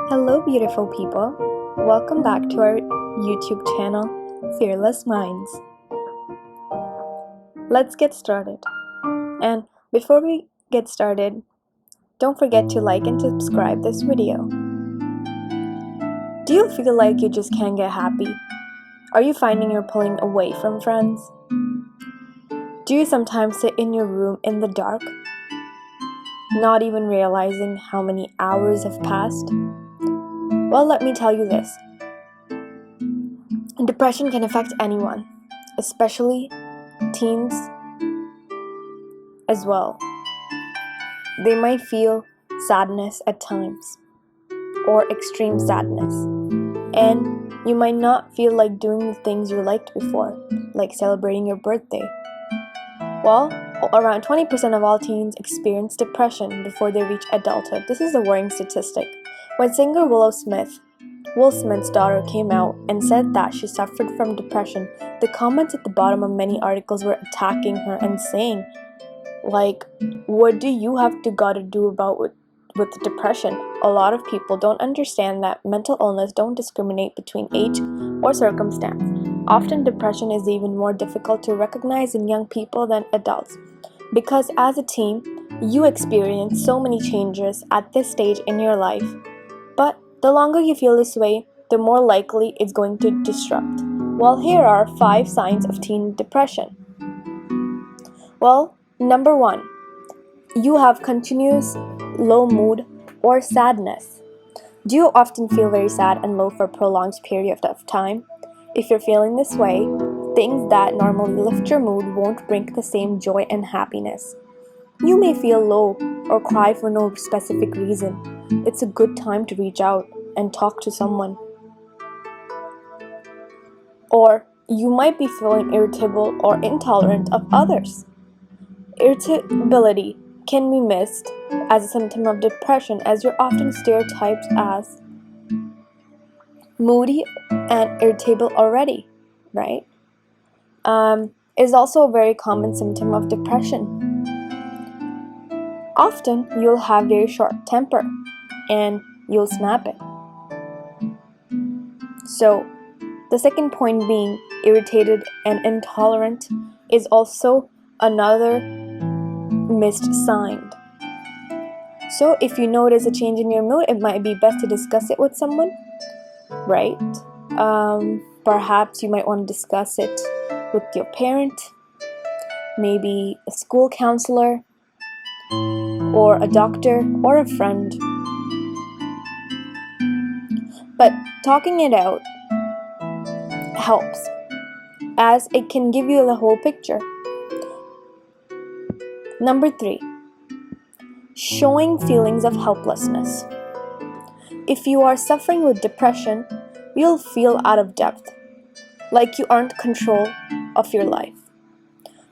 Hello, beautiful people. Welcome back to our YouTube channel, Fearless Minds. Let's get started. And before we get started, don't forget to like and subscribe this video. Do you feel like you just can't get happy? Are you finding you're pulling away from friends? Do you sometimes sit in your room in the dark, not even realizing how many hours have passed? Well, let me tell you this. Depression can affect anyone, especially teens as well. They might feel sadness at times, or extreme sadness, and you might not feel like doing the things you liked before, like celebrating your birthday. Well, around 20% of all teens experience depression before they reach adulthood. This is a worrying statistic. When singer Will Smith's daughter came out and said that she suffered from depression, the comments at the bottom of many articles were attacking her and saying, what do you have to gotta do about with depression? A lot of people don't understand that mental illness don't discriminate between age or circumstance. Often depression is even more difficult to recognize in young people than adults, because as a teen, you experience so many changes at this stage in your life. But the longer you feel this way, the more likely it's going to disrupt. Well, here are 5 signs of teen depression. Well, number 1, you have continuous low mood or sadness. Do you often feel very sad and low for a prolonged period of time? If you're feeling this way, things that normally lift your mood won't bring the same joy and happiness. You may feel low or cry for no specific reason. It's a good time to reach out and talk to someone. Or you might be feeling irritable or intolerant of others. Irritability can be missed as a symptom of depression, as you're often stereotyped as moody and irritable already, right? Is also a very common symptom of depression. Often you'll have very short temper and you'll snap it. So the second point being irritated and intolerant is also another missed sign. So if you notice a change in your mood, it might be best to discuss it with someone, right? Perhaps you might want to discuss it with your parent, maybe a school counselor, or a doctor, or a friend. But talking it out helps, as it can give you the whole picture. Number 3, showing feelings of helplessness. If you are suffering with depression, you'll feel out of depth, like you aren't in control of your life.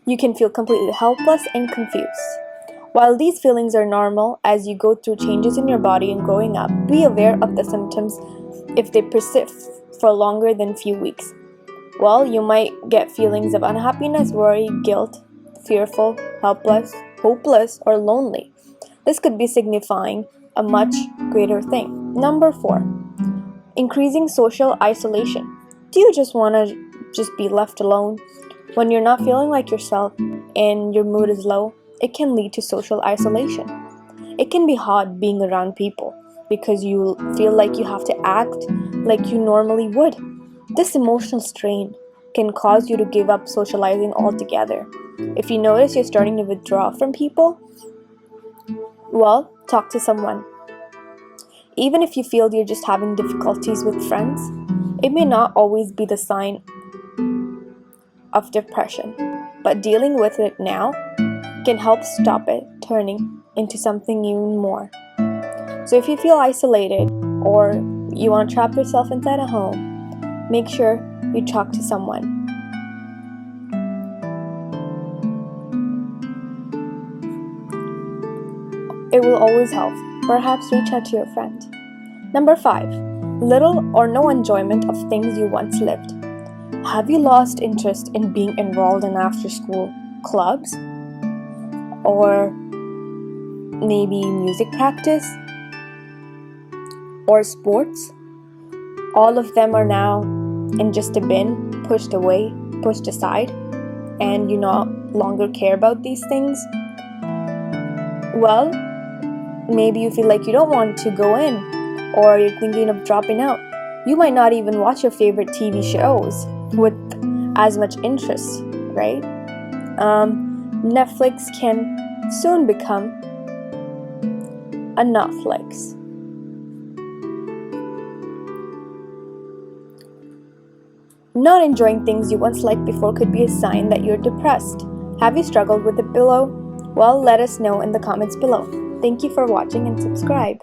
You can feel completely helpless and confused. While these feelings are normal as you go through changes in your body and growing up, be aware of the symptoms if they persist for longer than few weeks. Well, you might get feelings of unhappiness, worry, guilt, fearful, helpless, hopeless, or lonely. This could be signifying a much greater thing. Number 4, increasing social isolation. Do you just want to be left alone? When you're not feeling like yourself and your mood is low, it can lead to social isolation. It can be hard being around people because you feel like you have to act like you normally would. This emotional strain can cause you to give up socializing altogether. If you notice you're starting to withdraw from people, well, talk to someone. Even if you feel you're just having difficulties with friends, it may not always be the sign of depression, but dealing with it now can help stop it turning into something even more. So if you feel isolated or you want to trap yourself inside a home, make sure you talk to someone. It will always help. Perhaps reach out to your friend. Number 5, little or no enjoyment of things you once lived. Have you lost interest in being enrolled in after-school clubs? Or maybe music practice? or sports, all of them are now in just a bin, pushed away, pushed aside, and you no longer care about these things. Well, maybe you feel like you don't want to go in, or you're thinking of dropping out. You might not even watch your favorite TV shows with as much interest, right? Netflix can soon become a Netflix. Not enjoying things you once liked before could be a sign that you're depressed. Have you struggled with it below? Well, let us know in the comments below. Thank you for watching and subscribe.